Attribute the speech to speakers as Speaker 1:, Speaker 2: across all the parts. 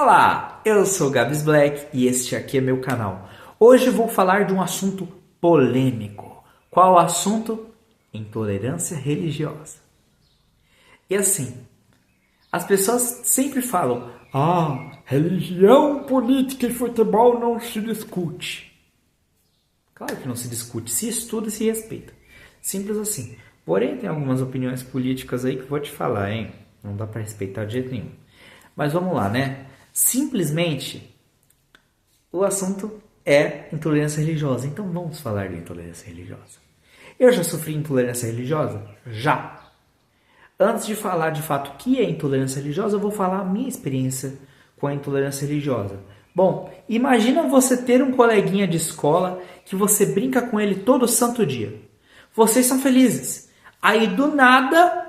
Speaker 1: Olá, eu sou o Gabs Black e este aqui é meu canal. Hoje vou falar de um assunto polêmico. Qual o assunto? Intolerância religiosa. E assim, as pessoas sempre falam: religião, política e futebol não se discute. Claro que não se discute, se estuda e se respeita. Simples assim. Porém, tem algumas opiniões políticas aí que eu vou te falar, hein? Não dá pra respeitar de jeito nenhum. Mas vamos lá, né? Simplesmente, o assunto é intolerância religiosa. Então vamos falar de intolerância religiosa. Eu já sofri intolerância religiosa? Já. Antes de falar de fato o que é intolerância religiosa, eu vou falar a minha experiência com a intolerância religiosa. Bom, imagina você ter um coleguinha de escola que você brinca com ele todo santo dia. Vocês são felizes. Aí do nada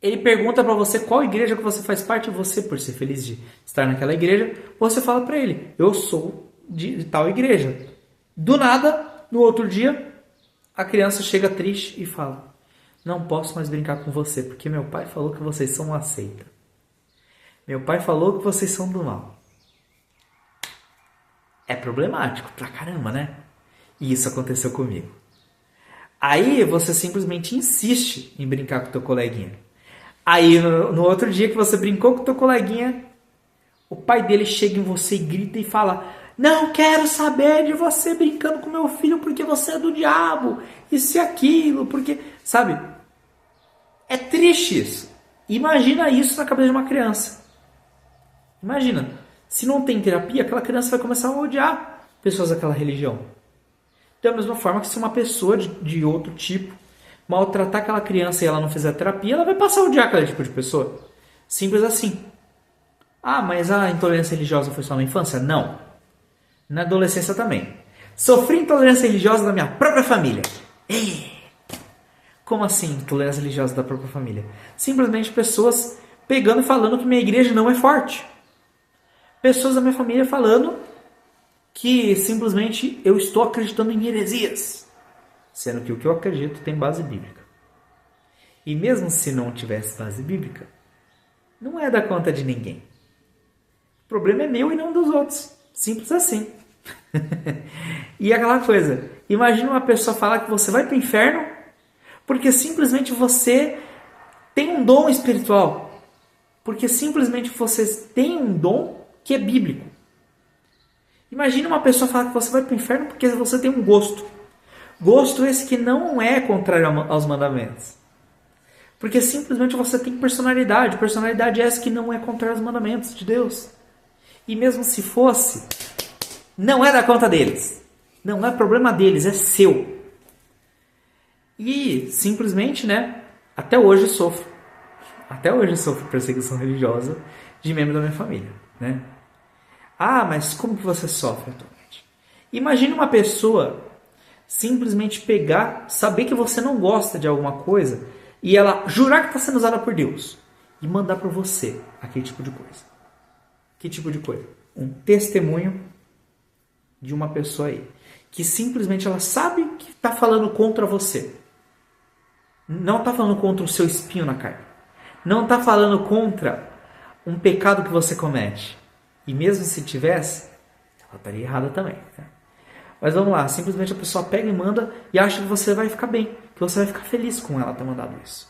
Speaker 1: ele pergunta para você qual igreja que você faz parte, e você, por ser feliz de estar naquela igreja, você fala para ele: eu sou de tal igreja. Do nada, no outro dia, a criança chega triste e fala: não posso mais brincar com você, porque meu pai falou que vocês são uma seita. Meu pai falou que vocês são do mal. É problemático pra caramba, né? E isso aconteceu comigo. Aí você simplesmente insiste em brincar com o teu coleguinha. Aí no outro dia que você brincou com o teu coleguinha, o pai dele chega em você e grita e fala: não quero saber de você brincando com meu filho porque você é do diabo, isso e aquilo, porque... Sabe? É triste isso. Imagina isso na cabeça de uma criança. Imagina, se não tem terapia, aquela criança vai começar a odiar pessoas daquela religião. Da mesma forma que se uma pessoa de outro tipo maltratar aquela criança e ela não fizer terapia, ela vai passar a odiar aquele tipo de pessoa. Simples assim. Mas a intolerância religiosa foi só na infância? Não. Na adolescência também. Sofri intolerância religiosa da minha própria família. Como assim intolerância religiosa da própria família? Simplesmente pessoas pegando e falando que minha igreja não é forte. Pessoas da minha família falando que simplesmente eu estou acreditando em heresias. Sendo que o que eu acredito tem base bíblica. E mesmo se não tivesse base bíblica, não é da conta de ninguém. O problema é meu e não dos outros. Simples assim. E aquela coisa, imagina uma pessoa falar que você vai para o inferno porque simplesmente você tem um dom espiritual. Porque simplesmente você tem um dom que é bíblico. Imagina uma pessoa falar que você vai para o inferno porque você tem um gosto. Gosto esse que não é contrário aos mandamentos. Porque simplesmente você tem personalidade. Personalidade essa que não é contrária aos mandamentos de Deus. E mesmo se fosse, não é da conta deles. Não é problema deles, é seu. E simplesmente, até hoje sofro. Até hoje sofro perseguição religiosa de membro da minha família, mas como que você sofre atualmente? Imagine uma pessoa simplesmente pegar, saber que você não gosta de alguma coisa e ela jurar que está sendo usada por Deus e mandar para você aquele tipo de coisa. Que tipo de coisa? Um testemunho de uma pessoa aí que simplesmente ela sabe que está falando contra você. Não está falando contra o seu espinho na carne. Não está falando contra um pecado que você comete. E mesmo se tivesse, ela estaria errada também. Mas vamos lá, simplesmente a pessoa pega e manda e acha que você vai ficar bem, que você vai ficar feliz com ela ter mandado isso.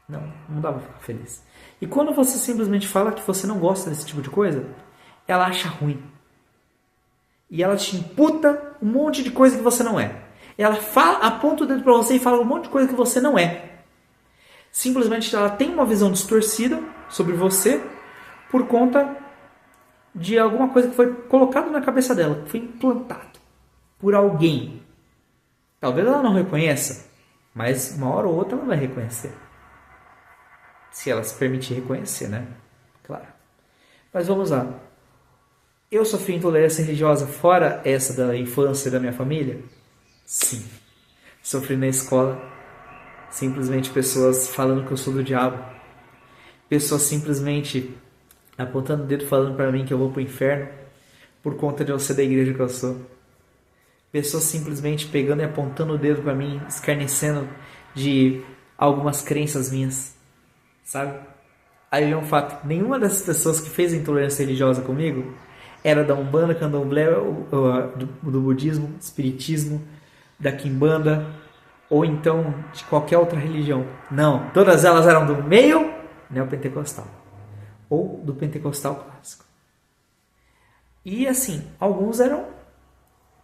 Speaker 1: Não dá pra ficar feliz. E quando você simplesmente fala que você não gosta desse tipo de coisa, ela acha ruim. E ela te imputa um monte de coisa que você não é. Ela aponta o dedo pra você e fala um monte de coisa que você não é. Simplesmente ela tem uma visão distorcida sobre você por conta de alguma coisa que foi colocada na cabeça dela, que foi implantado por alguém. Talvez ela não reconheça, mas uma hora ou outra ela vai reconhecer. Se ela se permitir reconhecer, Claro. Mas vamos lá. Eu sofri intolerância religiosa fora essa da infância da minha família? Sim. Sofri na escola. Simplesmente pessoas falando que eu sou do diabo. Pessoas simplesmente apontando o dedo falando para mim que eu vou pro inferno por conta de eu ser da igreja que eu sou. Pessoas simplesmente pegando e apontando o dedo para mim, escarnecendo de algumas crenças minhas, sabe? Aí é um fato, nenhuma dessas pessoas que fez a intolerância religiosa comigo era da Umbanda, Candomblé, do budismo, espiritismo, da Quimbanda, ou então de qualquer outra religião. Não, todas elas eram do meio neopentecostal, ou do pentecostal clássico. E assim, alguns eram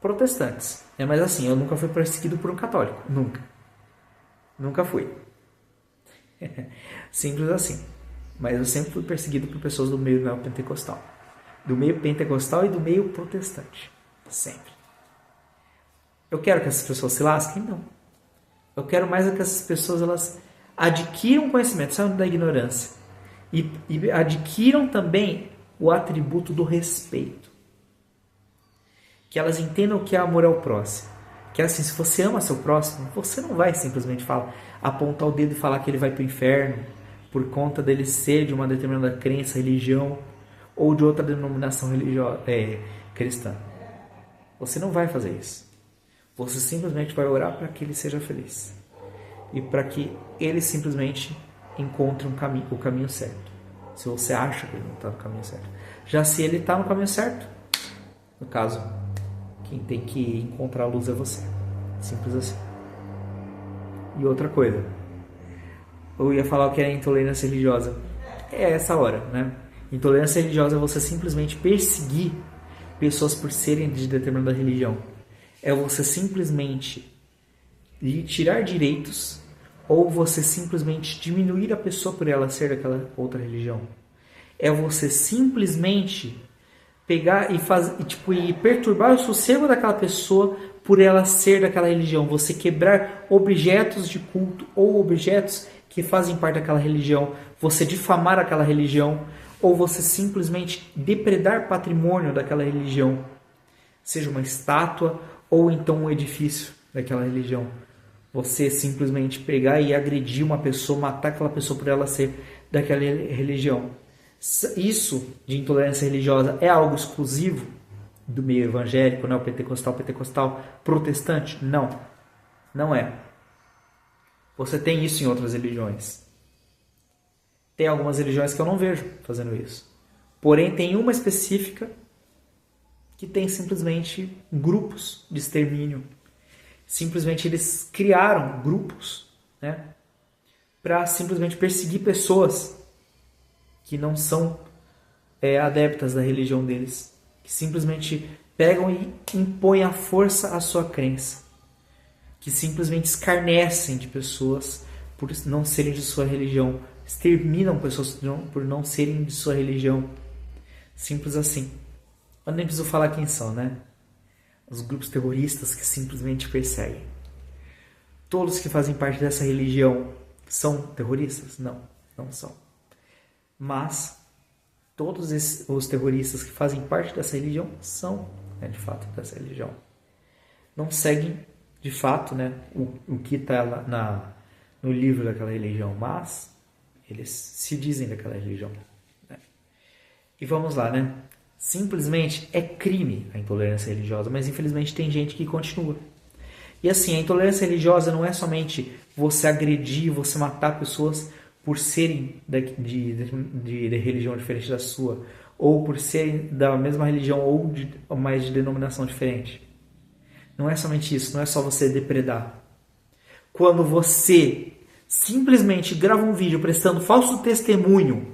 Speaker 1: protestantes. Mas assim, eu nunca fui perseguido por um católico. Nunca. Nunca fui. Simples assim. Mas eu sempre fui perseguido por pessoas do meio neopentecostal. Do meio pentecostal e do meio protestante. Sempre. Eu quero que essas pessoas se lasquem? Não. Eu quero mais que essas pessoas elas adquiram conhecimento, saiam da ignorância. E adquiram também o atributo do respeito. Que elas entendam o que é amor ao próximo. Que assim, se você ama seu próximo, você não vai simplesmente apontar o dedo e falar que ele vai para o inferno por conta dele ser de uma determinada crença, religião ou de outra denominação religiosa, cristã. Você não vai fazer isso. Você simplesmente vai orar para que ele seja feliz. E para que ele simplesmente encontre o caminho certo. Se você acha que ele não está no caminho certo. Já se ele está no caminho certo, no caso, quem tem que encontrar a luz é você. Simples assim. E outra coisa. Eu ia falar o que é intolerância religiosa. É essa hora, né? Intolerância religiosa é você simplesmente perseguir pessoas por serem de determinada religião. É você simplesmente lhe tirar direitos ou você simplesmente diminuir a pessoa por ela ser daquela outra religião. É você simplesmente pegar e perturbar o sossego daquela pessoa por ela ser daquela religião. Você quebrar objetos de culto ou objetos que fazem parte daquela religião. Você difamar aquela religião ou você simplesmente depredar patrimônio daquela religião. Seja uma estátua ou então um edifício daquela religião. Você simplesmente pegar e agredir uma pessoa, matar aquela pessoa por ela ser daquela religião. Isso de intolerância religiosa é algo exclusivo do meio evangélico, neopentecostal, pentecostal, protestante? Não, não é. Você tem isso em outras religiões. Tem algumas religiões que eu não vejo fazendo isso. Porém, tem uma específica que tem simplesmente grupos de extermínio. Simplesmente eles criaram grupos, né, para simplesmente perseguir pessoas que não são adeptas da religião deles, que simplesmente pegam e impõem à força a sua crença, que simplesmente escarnecem de pessoas por não serem de sua religião, exterminam pessoas por não serem de sua religião, simples assim. Eu nem preciso falar quem são, né? Os grupos terroristas que simplesmente perseguem. Todos que fazem parte dessa religião são terroristas? Não, não são. Mas todos os terroristas que fazem parte dessa religião são, né, de fato, dessa religião. Não seguem, de fato, né, o que está no livro daquela religião, mas eles se dizem daquela religião. Né? E vamos lá, né? Simplesmente é crime a intolerância religiosa, mas infelizmente tem gente que continua. E assim, a intolerância religiosa não é somente você agredir, você matar pessoas por serem de religião diferente da sua, ou por serem da mesma religião ou mais de denominação diferente. Não é somente isso, não é só você depredar. Quando você simplesmente grava um vídeo prestando falso testemunho,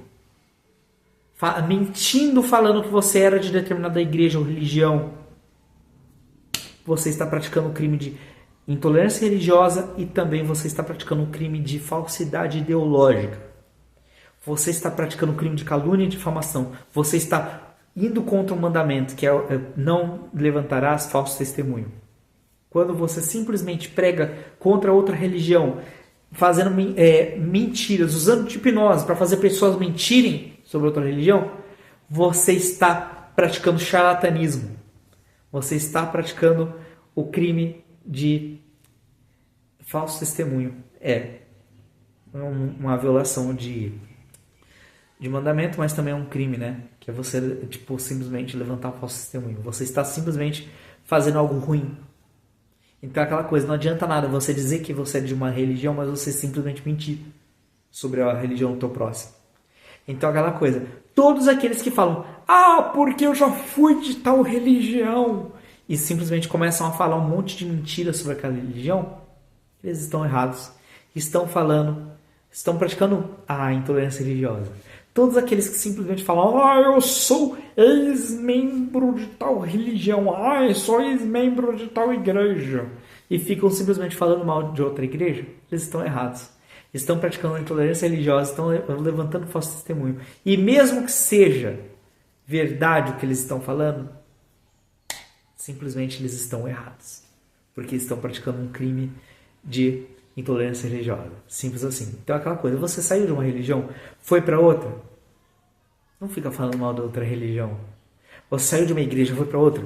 Speaker 1: mentindo, falando que você era de determinada igreja ou religião, você está praticando um crime de intolerância religiosa e também você está praticando um crime de falsidade ideológica. Você está praticando um crime de calúnia e difamação. Você está indo contra um mandamento que é não levantarás falso testemunho. Quando você simplesmente prega contra outra religião, fazendo mentiras, usando de hipnose para fazer pessoas mentirem sobre outra religião, você está praticando charlatanismo. Você está praticando o crime de falso testemunho. É uma violação de mandamento, mas também é um crime, né? Que é você simplesmente levantar falso testemunho. Você está simplesmente fazendo algo ruim. Então é aquela coisa, não adianta nada você dizer que você é de uma religião, mas você simplesmente mentir sobre a religião do teu próximo. Então aquela coisa, todos aqueles que falam, ah, porque eu já fui de tal religião, e simplesmente começam a falar um monte de mentiras sobre aquela religião, eles estão errados. Estão praticando a intolerância religiosa. Todos aqueles que simplesmente falam, ah, eu sou ex-membro de tal religião, ah, eu sou ex-membro de tal igreja, e ficam simplesmente falando mal de outra igreja, eles estão errados. Estão praticando a intolerância religiosa, estão levantando falso testemunho. E mesmo que seja verdade o que eles estão falando, simplesmente eles estão errados. Porque estão praticando um crime de intolerância religiosa. Simples assim. Então é aquela coisa, você saiu de uma religião, foi para outra, não fica falando mal da outra religião. Você saiu de uma igreja, foi para outra,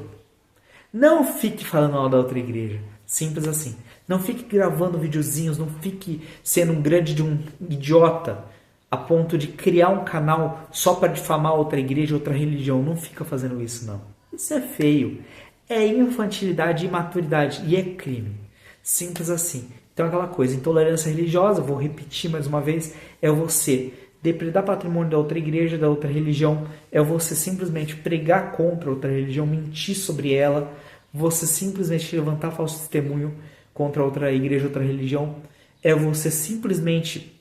Speaker 1: não fique falando mal da outra igreja. Simples assim. Não fique gravando videozinhos, não fique sendo um grande de um idiota a ponto de criar um canal só para difamar outra igreja, outra religião. Não fica fazendo isso, não. Isso é feio. É infantilidade e imaturidade. E é crime. Simples assim. Então aquela coisa, intolerância religiosa, vou repetir mais uma vez, é você depredar patrimônio da outra igreja, da outra religião, é você simplesmente pregar contra outra religião, mentir sobre ela, você simplesmente levantar falso testemunho contra outra igreja, outra religião, é você simplesmente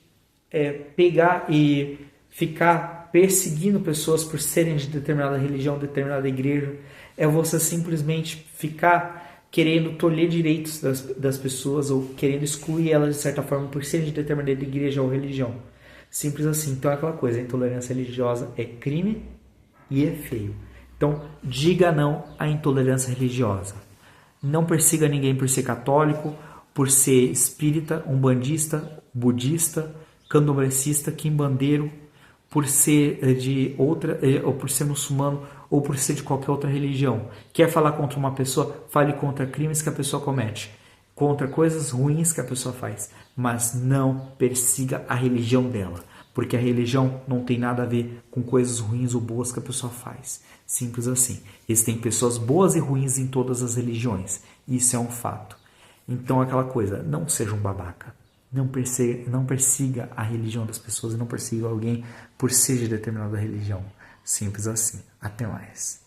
Speaker 1: pegar e ficar perseguindo pessoas por serem de determinada religião, determinada igreja, é você simplesmente ficar querendo tolher direitos das pessoas ou querendo excluir elas de certa forma por serem de determinada igreja ou religião. Simples assim. Então é aquela coisa, a intolerância religiosa é crime e é feio. Então diga não à intolerância religiosa. Não persiga ninguém por ser católico, por ser espírita, umbandista, budista, candomblecista, quimbandeiro, por ser de outra, ou por ser muçulmano, ou por ser de qualquer outra religião. Quer falar contra uma pessoa? Fale contra crimes que a pessoa comete, contra coisas ruins que a pessoa faz, mas não persiga a religião dela, porque a religião não tem nada a ver com coisas ruins ou boas que a pessoa faz. Simples assim. Existem pessoas boas e ruins em todas as religiões. Isso é um fato. Então aquela coisa, não seja um babaca. Não persiga a religião das pessoas e não persiga alguém por ser de determinada religião. Simples assim. Até mais.